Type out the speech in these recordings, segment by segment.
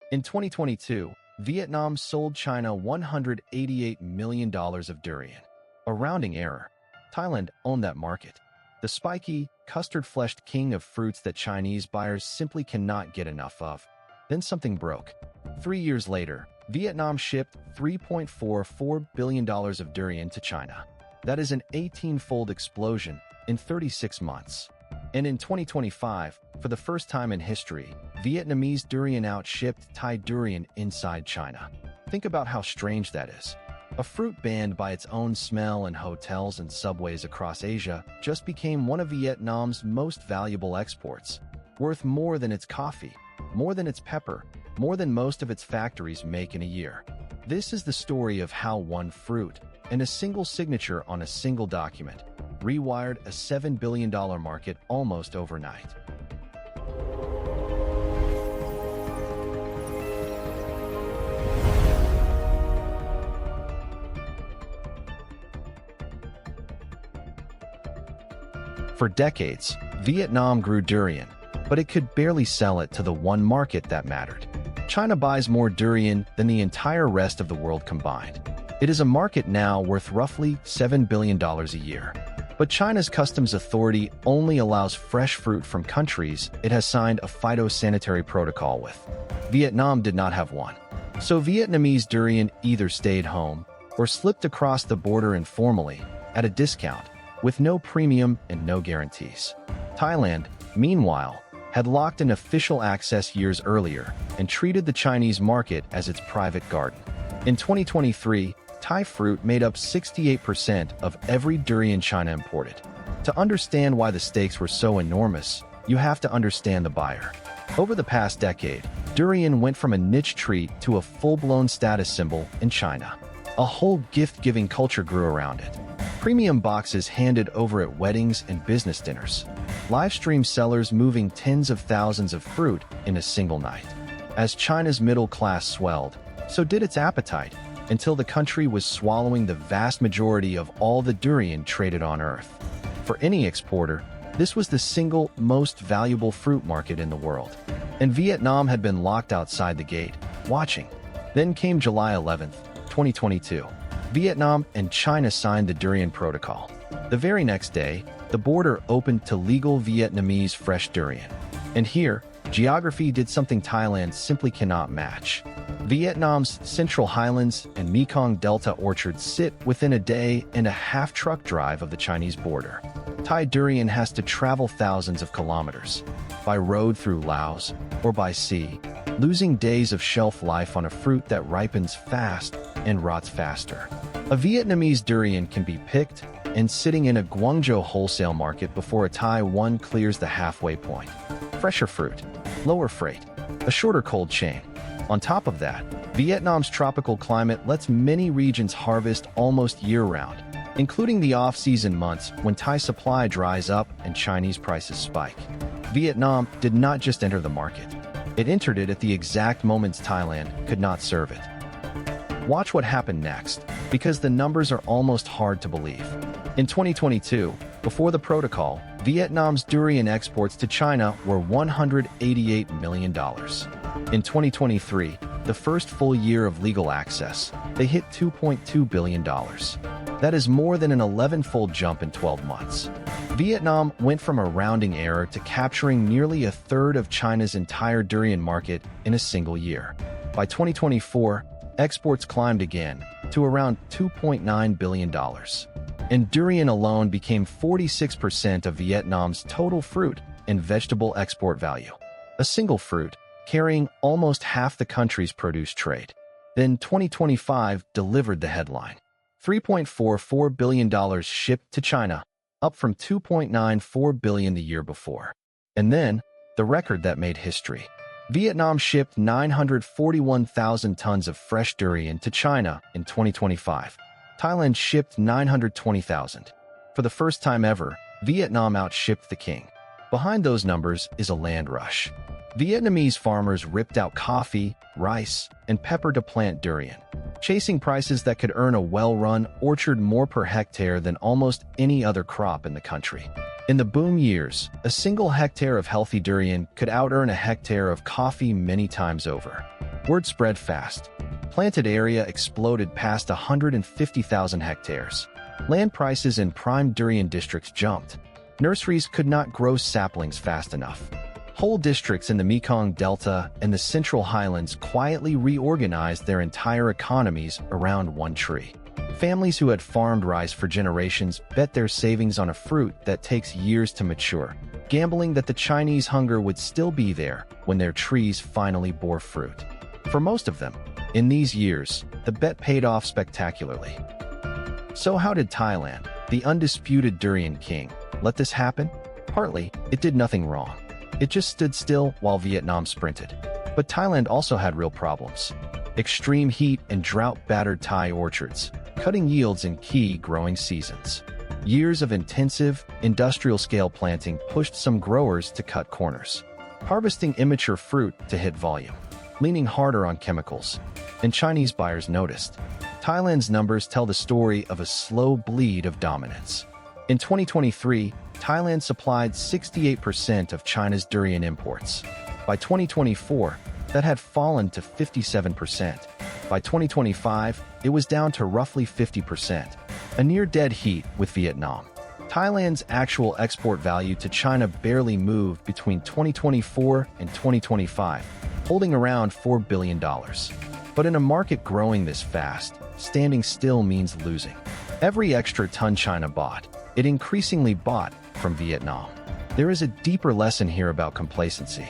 In 2022, Vietnam sold China $188 million of durian. A rounding error. Thailand owned that market. The spiky, custard-fleshed king of fruits that Chinese buyers simply cannot get enough of. Then something broke. 3 years later, Vietnam shipped $3.44 billion of durian to China. That is an 18-fold explosion in 36 months. And in 2025, for the first time in history, Vietnamese durian outshipped Thai durian inside China. Think about how strange that is. A fruit banned by its own smell in hotels and subways across Asia just became one of Vietnam's most valuable exports, worth more than its coffee, more than its pepper, more than most of its factories make in a year. This is the story of how one fruit and a single signature on a single document rewired a $7 billion market almost overnight. For decades, Vietnam grew durian, but it could barely sell it to the one market that mattered. China buys more durian than the entire rest of the world combined. It is a market now worth roughly $7 billion a year. But China's customs authority only allows fresh fruit from countries it has signed a phytosanitary protocol with. Vietnam did not have one. So Vietnamese durian either stayed home or slipped across the border informally at a discount, with no premium and no guarantees. Thailand, meanwhile, had locked in official access years earlier and treated the Chinese market as its private garden. In 2023, Thai fruit made up 68% of every durian China imported. To understand why the stakes were so enormous, you have to understand the buyer. Over the past decade, durian went from a niche treat to a full-blown status symbol in China. A whole gift-giving culture grew around it. Premium boxes handed over at weddings and business dinners. Live-stream sellers moving tens of thousands of fruit in a single night. As China's middle class swelled, so did its appetite, until the country was swallowing the vast majority of all the durian traded on Earth. For any exporter, this was the single most valuable fruit market in the world. And Vietnam had been locked outside the gate, watching. Then came July 11, 2022. Vietnam and China signed the Durian Protocol. The very next day, the border opened to legal Vietnamese fresh durian. And here, geography did something Thailand simply cannot match. Vietnam's Central Highlands and Mekong Delta orchards sit within a day and a half truck drive of the Chinese border. Thai durian has to travel thousands of kilometers, by road through Laos or by sea, losing days of shelf life on a fruit that ripens fast and rots faster. A Vietnamese durian can be picked and sitting in a Guangzhou wholesale market before a Thai one clears the halfway point. Fresher fruit, lower freight, a shorter cold chain. On top of that, Vietnam's tropical climate lets many regions harvest almost year-round, including the off-season months when Thai supply dries up and Chinese prices spike. Vietnam did not just enter the market. It entered it at the exact moments Thailand could not serve it. Watch what happened next, because the numbers are almost hard to believe. In 2022, before the protocol, Vietnam's durian exports to China were $188 million. In 2023, the first full year of legal access, they hit $2.2 billion. That is more than an 11-fold jump in 12 months. Vietnam went from a rounding error to capturing nearly a third of China's entire durian market in a single year. By 2024, exports climbed again to around $2.9 billion. And durian alone became 46% of Vietnam's total fruit and vegetable export value. A single fruit, carrying almost half the country's produce trade. Then 2025 delivered the headline. $3.44 billion shipped to China, up from $2.94 billion the year before. And then, the record that made history. Vietnam shipped 941,000 tons of fresh durian to China in 2025. Thailand shipped 920,000. For the first time ever, Vietnam outshipped the king. Behind those numbers is a land rush. Vietnamese farmers ripped out coffee, rice, and pepper to plant durian, chasing prices that could earn a well-run orchard more per hectare than almost any other crop in the country. In the boom years, a single hectare of healthy durian could out-earn a hectare of coffee many times over. Word spread fast. Planted area exploded past 150,000 hectares. Land prices in prime durian districts jumped. Nurseries could not grow saplings fast enough. Whole districts in the Mekong Delta and the Central Highlands quietly reorganized their entire economies around one tree. Families who had farmed rice for generations bet their savings on a fruit that takes years to mature, gambling that the Chinese hunger would still be there when their trees finally bore fruit. For most of them, in these years, the bet paid off spectacularly. So how did Thailand, the undisputed durian king, let this happen? Partly, it did nothing wrong. It just stood still while Vietnam sprinted. But Thailand also had real problems. Extreme heat and drought-battered Thai orchards, cutting yields in key growing seasons. Years of intensive, industrial-scale planting pushed some growers to cut corners, harvesting immature fruit to hit volume, leaning harder on chemicals. And Chinese buyers noticed. Thailand's numbers tell the story of a slow bleed of dominance. In 2023, Thailand supplied 68% of China's durian imports. By 2024, that had fallen to 57%. By 2025, it was down to roughly 50%, a near-dead heat with Vietnam. Thailand's actual export value to China barely moved between 2024 and 2025, holding around $4 billion. But in a market growing this fast, standing still means losing. Every extra ton China bought, it increasingly bought from Vietnam. There is a deeper lesson here about complacency.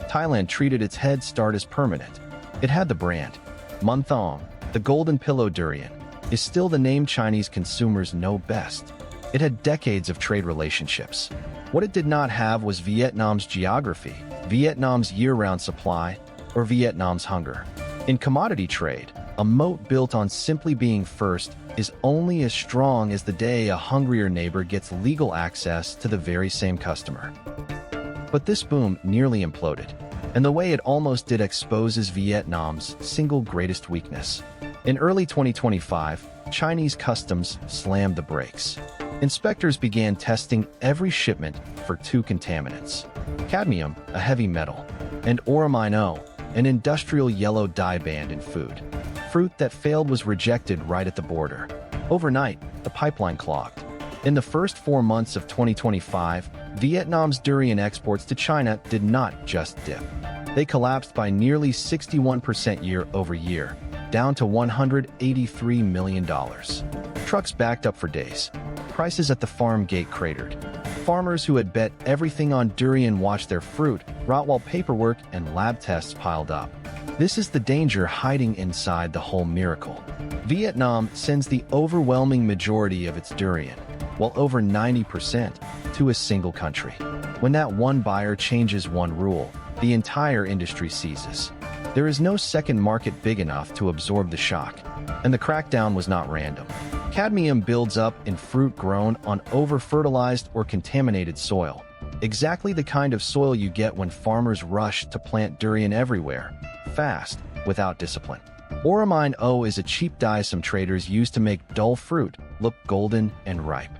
Thailand treated its head start as permanent. It had the brand. Mun Thong, the golden pillow durian, is still the name Chinese consumers know best. It had decades of trade relationships. What it did not have was Vietnam's geography, Vietnam's year-round supply, or Vietnam's hunger. In commodity trade, a moat built on simply being first is only as strong as the day a hungrier neighbor gets legal access to the very same customer. But this boom nearly imploded, and the way it almost did exposes Vietnam's single greatest weakness. In early 2025, Chinese customs slammed the brakes. Inspectors began testing every shipment for two contaminants: cadmium, a heavy metal, and Auramine O, an industrial yellow dye banned in food. Fruit that failed was rejected right at the border. Overnight, the pipeline clogged. In the first 4 months of 2025, Vietnam's durian exports to China did not just dip. They collapsed by nearly 61% year over year, down to $183 million. Trucks backed up for days. Prices at the farm gate cratered. Farmers who had bet everything on durian watched their fruit rot while paperwork and lab tests piled up. This is the danger hiding inside the whole miracle. Vietnam sends the overwhelming majority of its durian, well over 90%, to a single country. When that one buyer changes one rule, the entire industry seizes. There is no second market big enough to absorb the shock. And the crackdown was not random. Cadmium builds up in fruit grown on over-fertilized or contaminated soil. Exactly the kind of soil you get when farmers rush to plant durian everywhere, fast, without discipline. Auramine O is a cheap dye some traders use to make dull fruit look golden and ripe.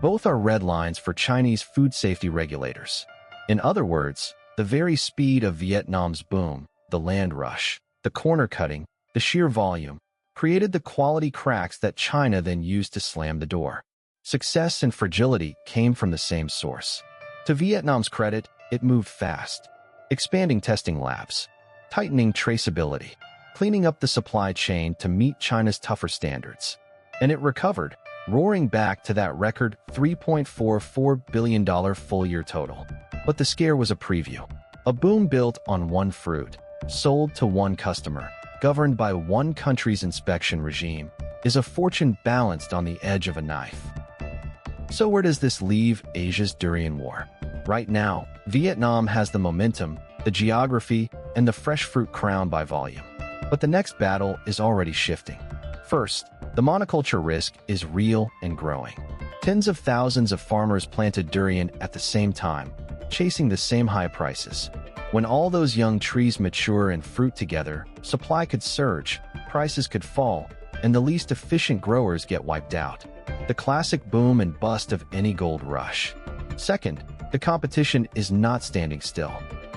Both are red lines for Chinese food safety regulators. In other words, the very speed of Vietnam's boom, the land rush, the corner cutting, the sheer volume, created the quality cracks that China then used to slam the door. Success and fragility came from the same source. To Vietnam's credit, it moved fast, expanding testing labs, tightening traceability, cleaning up the supply chain to meet China's tougher standards. And it recovered, roaring back to that record $3.44 billion full-year total. But the scare was a preview. A boom built on one fruit, sold to one customer, governed by one country's inspection regime, is a fortune balanced on the edge of a knife. So where does this leave Asia's durian war? Right now, Vietnam has the momentum, the geography, and the fresh fruit crown by volume. But the next battle is already shifting. First, the monoculture risk is real and growing. Tens of thousands of farmers planted durian at the same time, chasing the same high prices. When all those young trees mature and fruit together, supply could surge, prices could fall, and the least efficient growers get wiped out. The classic boom and bust of any gold rush. Second, the competition is not standing still.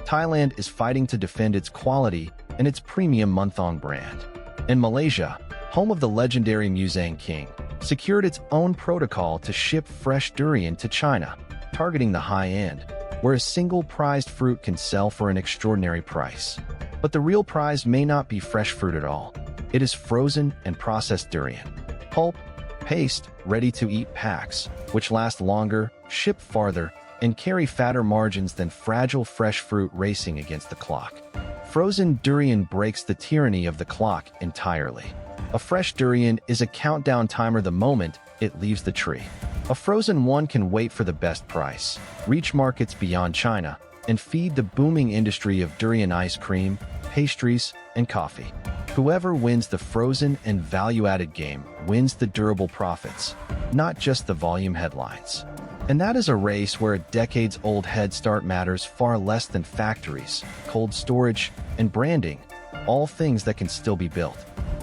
Thailand is fighting to defend its quality and its premium Munthong brand. In Malaysia, home of the legendary Musang King, secured its own protocol to ship fresh durian to China, targeting the high end, where a single prized fruit can sell for an extraordinary price. But the real prize may not be fresh fruit at all. It is frozen and processed durian. Pulp, paste, ready-to-eat packs, which last longer, ship farther, and carry fatter margins than fragile fresh fruit racing against the clock. Frozen durian breaks the tyranny of the clock entirely. A fresh durian is a countdown timer the moment it leaves the tree. A frozen one can wait for the best price, reach markets beyond China, and feed the booming industry of durian ice cream, pastries, and coffee. Whoever wins the frozen and value-added game wins the durable profits, not just the volume headlines. And that is a race where a decades-old head start matters far less than factories, cold storage, and branding, all things that can still be built.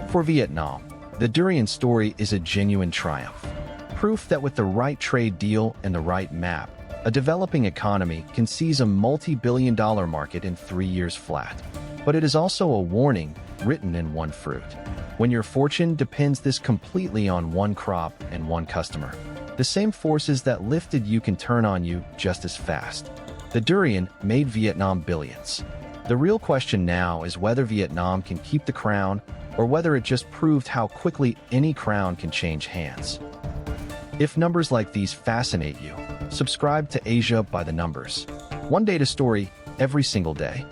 For Vietnam, the durian story is a genuine triumph. Proof that with the right trade deal and the right map, a developing economy can seize a multi-billion-dollar market in 3 years flat. But it is also a warning written in one fruit. When your fortune depends this completely on one crop and one customer, the same forces that lifted you can turn on you just as fast. The durian made Vietnam billions. The real question now is whether Vietnam can keep the crown or whether it just proved how quickly any crown can change hands. If numbers like these fascinate you, subscribe to Asia by the Numbers. One data story every single day.